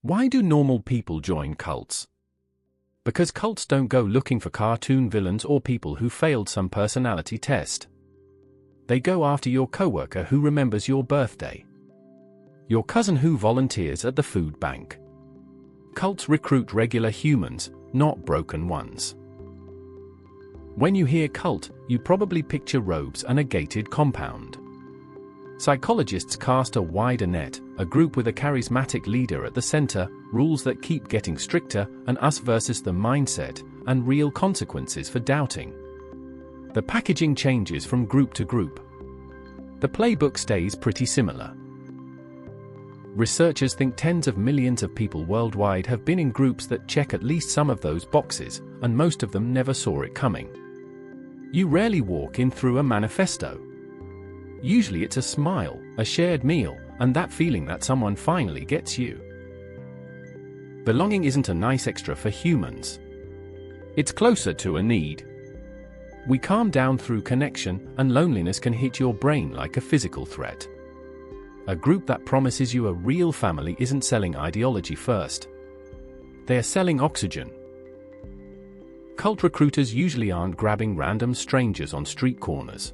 Why do normal people join cults? Because cults don't go looking for cartoon villains or people who failed some personality test. They go after your coworker who remembers your birthday. Your cousin who volunteers at the food bank. Cults recruit regular humans, not broken ones. When you hear cult, you probably picture robes and a gated compound. Psychologists cast a wider net, a group with a charismatic leader at the center, rules that keep getting stricter, and us versus the mindset, and real consequences for doubting. The packaging changes from group to group. The playbook stays pretty similar. Researchers think tens of millions of people worldwide have been in groups that check at least some of those boxes, and most of them never saw it coming. You rarely walk in through a manifesto. Usually it's a smile, a shared meal, and that feeling that someone finally gets you. Belonging isn't a nice extra for humans. It's closer to a need. We calm down through connection, and loneliness can hit your brain like a physical threat. A group that promises you a real family isn't selling ideology first. They are selling oxygen. Cult recruiters usually aren't grabbing random strangers on street corners.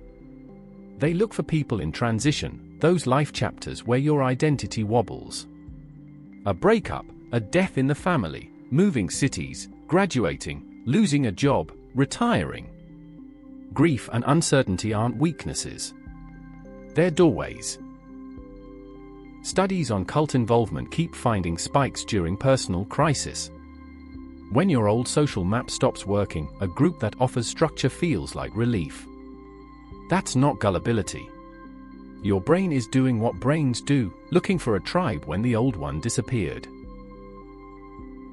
They look for people in transition, those life chapters where your identity wobbles. A breakup, a death in the family, moving cities, graduating, losing a job, retiring. Grief and uncertainty aren't weaknesses. They're doorways. Studies on cult involvement keep finding spikes during personal crisis. When your old social map stops working, a group that offers structure feels like relief. That's not gullibility. Your brain is doing what brains do, looking for a tribe when the old one disappeared.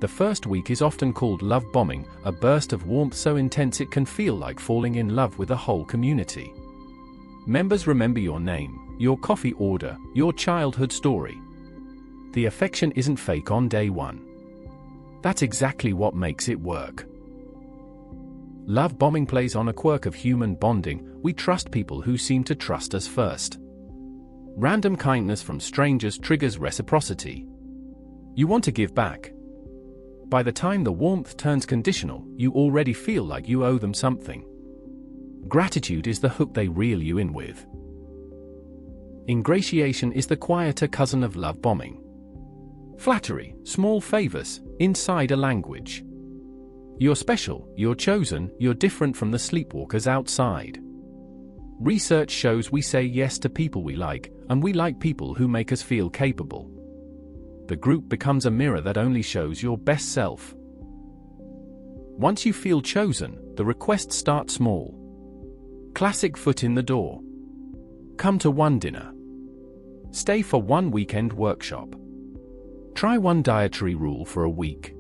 The first week is often called love bombing, a burst of warmth so intense it can feel like falling in love with a whole community. Members remember your name, your coffee order, your childhood story. The affection isn't fake on day one. That's exactly what makes it work. Love bombing plays on a quirk of human bonding. We trust people who seem to trust us first. Random kindness from strangers triggers reciprocity. You want to give back. By the time the warmth turns conditional, you already feel like you owe them something. Gratitude is the hook they reel you in with. Ingratiation is the quieter cousin of love bombing. Flattery, small favors, insider language. You're special, you're chosen, you're different from the sleepwalkers outside. Research shows we say yes to people we like, and we like people who make us feel capable. The group becomes a mirror that only shows your best self. Once you feel chosen, the requests start small. Classic foot in the door. Come to one dinner. Stay for one weekend workshop. Try one dietary rule for a week.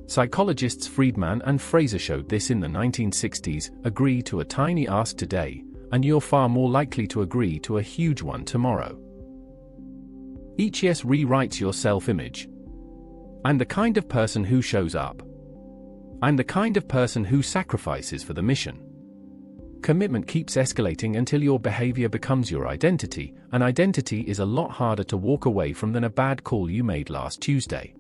Psychologists Friedman and Fraser showed this in the 1960s. Agree to a tiny ask today, and you're far more likely to agree to a huge one tomorrow. Each yes rewrites your self-image. I'm the kind of person who shows up. I'm the kind of person who sacrifices for the mission. Commitment keeps escalating until your behavior becomes your identity. An identity is a lot harder to walk away from than a bad call you made last Tuesday.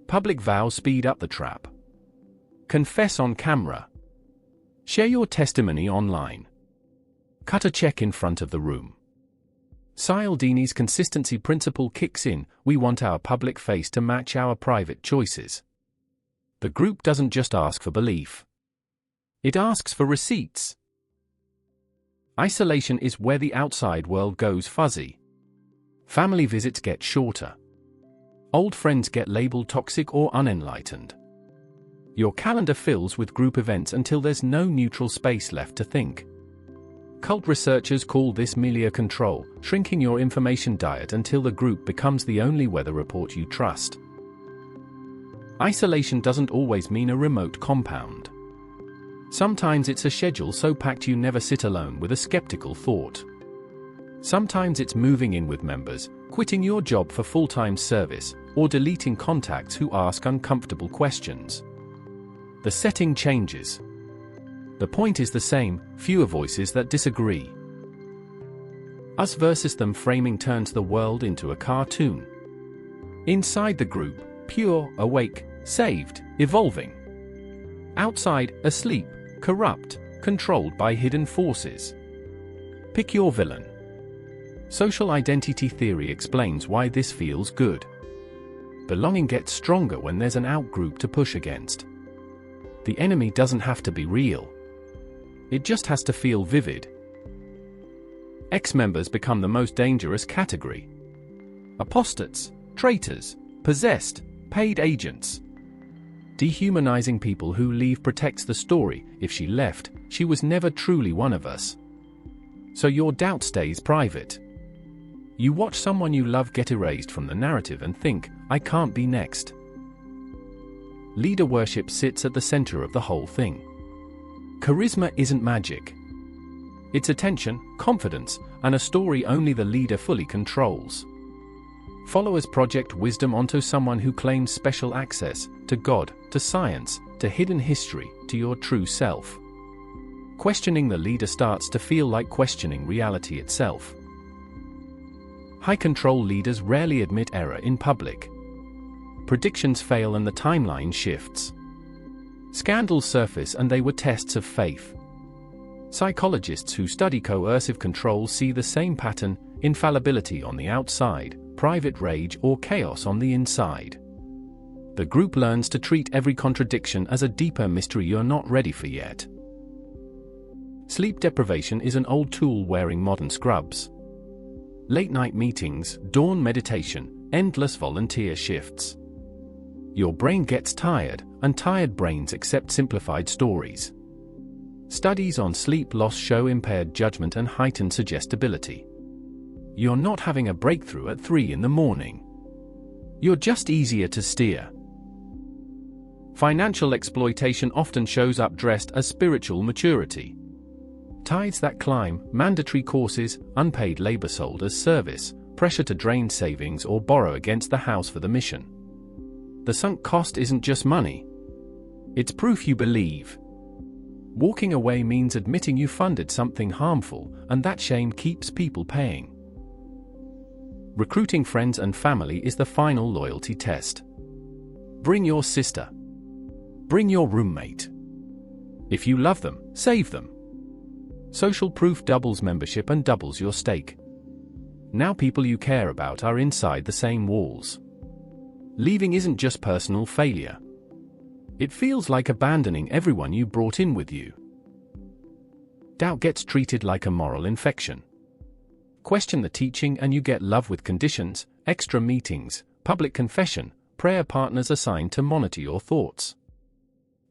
Public vows speed up the trap. Confess on camera. Share your testimony online. Cut a check in front of the room. Cialdini's consistency principle kicks in. We want our public face to match our private choices. The group doesn't just ask for belief. It asks for receipts. Isolation is where the outside world goes fuzzy. Family visits get shorter. Old friends get labeled toxic or unenlightened. Your calendar fills with group events until there's no neutral space left to think. Cult researchers call this milieu control, shrinking your information diet until the group becomes the only weather report you trust. Isolation doesn't always mean a remote compound. Sometimes it's a schedule so packed you never sit alone with a skeptical thought. Sometimes it's moving in with members, quitting your job for full-time service, or deleting contacts who ask uncomfortable questions. The setting changes. The point is the same, fewer voices that disagree. Us versus them framing turns the world into a cartoon. Inside the group, pure, awake, saved, evolving. Outside, asleep, corrupt, controlled by hidden forces. Pick your villain. Social identity theory explains why this feels good. Belonging gets stronger when there's an outgroup to push against. The enemy doesn't have to be real. It just has to feel vivid. Ex-members become the most dangerous category. Apostates, traitors, possessed, paid agents. Dehumanizing people who leave protects the story. If she left, she was never truly one of us. So your doubt stays private. You watch someone you love get erased from the narrative and think, I can't be next. Leader worship sits at the center of the whole thing. Charisma isn't magic. It's attention, confidence, and a story only the leader fully controls. Followers project wisdom onto someone who claims special access to God, to science, to hidden history, to your true self. Questioning the leader starts to feel like questioning reality itself. High-control leaders rarely admit error in public. Predictions fail and the timeline shifts. Scandals surface and they were tests of faith. Psychologists who study coercive control see the same pattern: infallibility on the outside, private rage or chaos on the inside. The group learns to treat every contradiction as a deeper mystery you're not ready for yet. Sleep deprivation is an old tool wearing modern scrubs. Late-night meetings, dawn meditation, endless volunteer shifts. Your brain gets tired, and tired brains accept simplified stories. Studies on sleep loss show impaired judgment and heightened suggestibility. You're not having a breakthrough at 3 in the morning. You're just easier to steer. Financial exploitation often shows up dressed as spiritual maturity. Tithes that climb, mandatory courses, unpaid labor sold as service, pressure to drain savings or borrow against the house for the mission. The sunk cost isn't just money. It's proof you believe. Walking away means admitting you funded something harmful, and that shame keeps people paying. Recruiting friends and family is the final loyalty test. Bring your sister. Bring your roommate. If you love them, save them. Social proof doubles membership and doubles your stake. Now people you care about are inside the same walls. Leaving isn't just personal failure. It feels like abandoning everyone you brought in with you. Doubt gets treated like a moral infection. Question the teaching and you get love with conditions, extra meetings, public confession, prayer partners assigned to monitor your thoughts.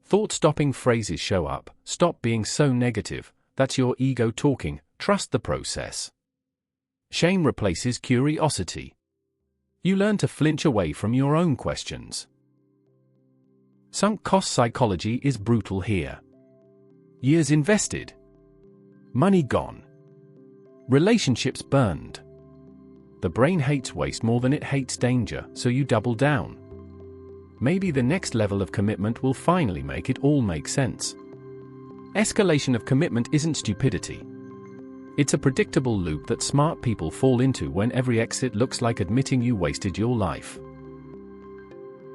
Thought-stopping phrases show up: stop being so negative, that's your ego talking, trust the process. Shame replaces curiosity. You learn to flinch away from your own questions. Sunk cost psychology is brutal here. Years invested. Money gone. Relationships burned. The brain hates waste more than it hates danger, so you double down. Maybe the next level of commitment will finally make it all make sense. Escalation of commitment isn't stupidity. It's a predictable loop that smart people fall into when every exit looks like admitting you wasted your life.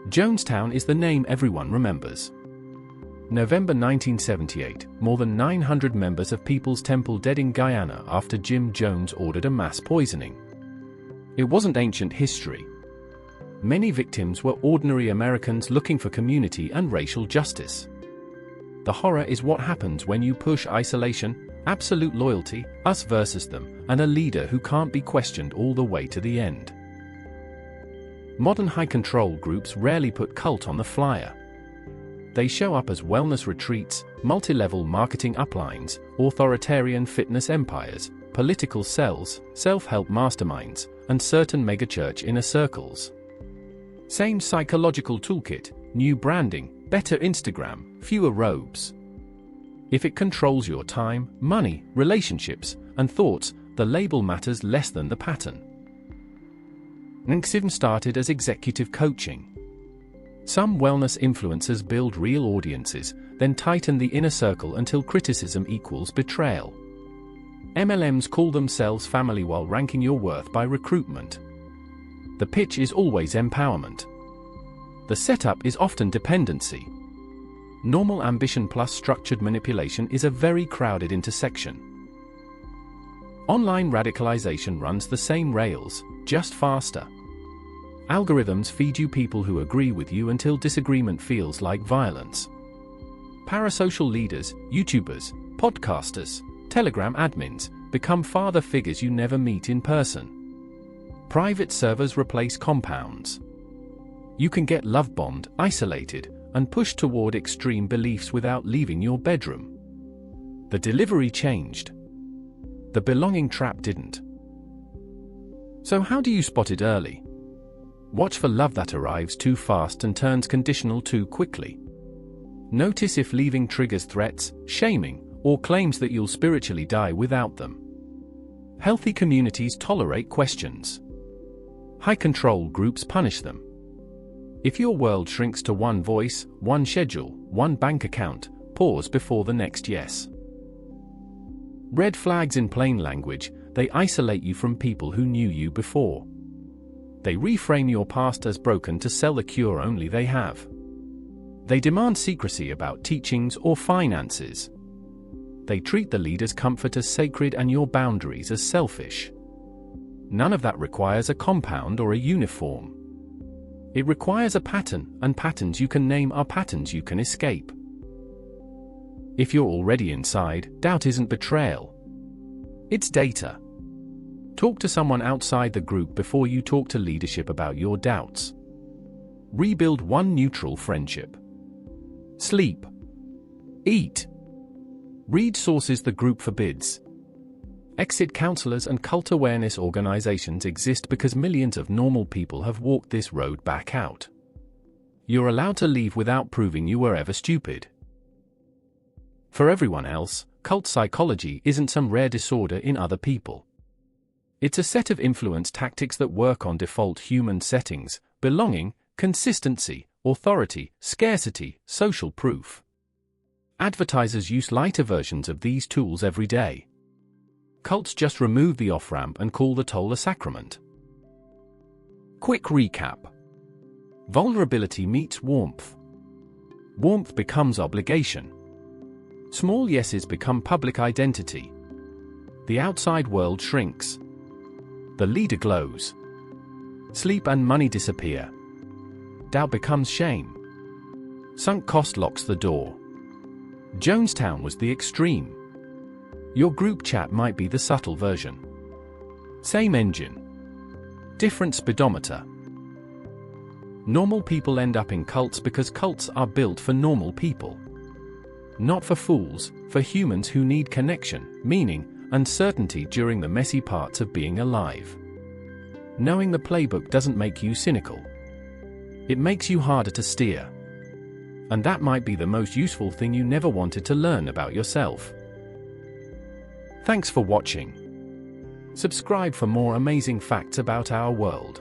Jonestown is the name everyone remembers. November 1978, more than 900 members of People's Temple dead in Guyana after Jim Jones ordered a mass poisoning. It wasn't ancient history. Many victims were ordinary Americans looking for community and racial justice. The horror is what happens when you push isolation, absolute loyalty, us versus them, and a leader who can't be questioned all the way to the end. Modern high-control groups rarely put cult on the flyer. They show up as wellness retreats, multi-level marketing uplines, authoritarian fitness empires, political cells, self-help masterminds, and certain megachurch inner circles. Same psychological toolkit, new branding, better Instagram, fewer robes. If it controls your time, money, relationships, and thoughts, the label matters less than the pattern. Nxivm started as executive coaching. Some wellness influencers build real audiences, then tighten the inner circle until criticism equals betrayal. MLMs call themselves family while ranking your worth by recruitment. The pitch is always empowerment. The setup is often dependency. Normal ambition plus structured manipulation is a very crowded intersection. Online radicalization runs the same rails, just faster. Algorithms feed you people who agree with you until disagreement feels like violence. Parasocial leaders, YouTubers, podcasters, Telegram admins become father figures you never meet in person. Private servers replace compounds. You can get love-bombed, isolated, and pushed toward extreme beliefs without leaving your bedroom. The delivery changed. The belonging trap didn't. So how do you spot it early? Watch for love that arrives too fast and turns conditional too quickly. Notice if leaving triggers threats, shaming, or claims that you'll spiritually die without them. Healthy communities tolerate questions. High-control groups punish them. If your world shrinks to one voice, one schedule, one bank account, pause before the next yes. Red flags in plain language, they isolate you from people who knew you before. They reframe your past as broken to sell the cure only they have. They demand secrecy about teachings or finances. They treat the leader's comfort as sacred and your boundaries as selfish. None of that requires a compound or a uniform. It requires a pattern, and patterns you can name are patterns you can escape. If you're already inside, doubt isn't betrayal. It's data. Talk to someone outside the group before you talk to leadership about your doubts. Rebuild one neutral friendship. Sleep. Eat. Read sources the group forbids. Exit counselors and cult awareness organizations exist because millions of normal people have walked this road back out. You're allowed to leave without proving you were ever stupid. For everyone else, cult psychology isn't some rare disorder in other people. It's a set of influence tactics that work on default human settings: belonging, consistency, authority, scarcity, social proof. Advertisers use lighter versions of these tools every day. Cults just remove the off-ramp and call the toll a sacrament. Quick recap. Vulnerability meets warmth. Warmth becomes obligation. Small yeses become public identity. The outside world shrinks. The leader glows. Sleep and money disappear. Doubt becomes shame. Sunk cost locks the door. Jonestown was the extreme. Your group chat might be the subtle version. Same engine. Different speedometer. Normal people end up in cults because cults are built for normal people. Not for fools, for humans who need connection, meaning, and certainty during the messy parts of being alive. Knowing the playbook doesn't make you cynical. It makes you harder to steer. And that might be the most useful thing you never wanted to learn about yourself. Thanks for watching. Subscribe for more amazing facts about our world.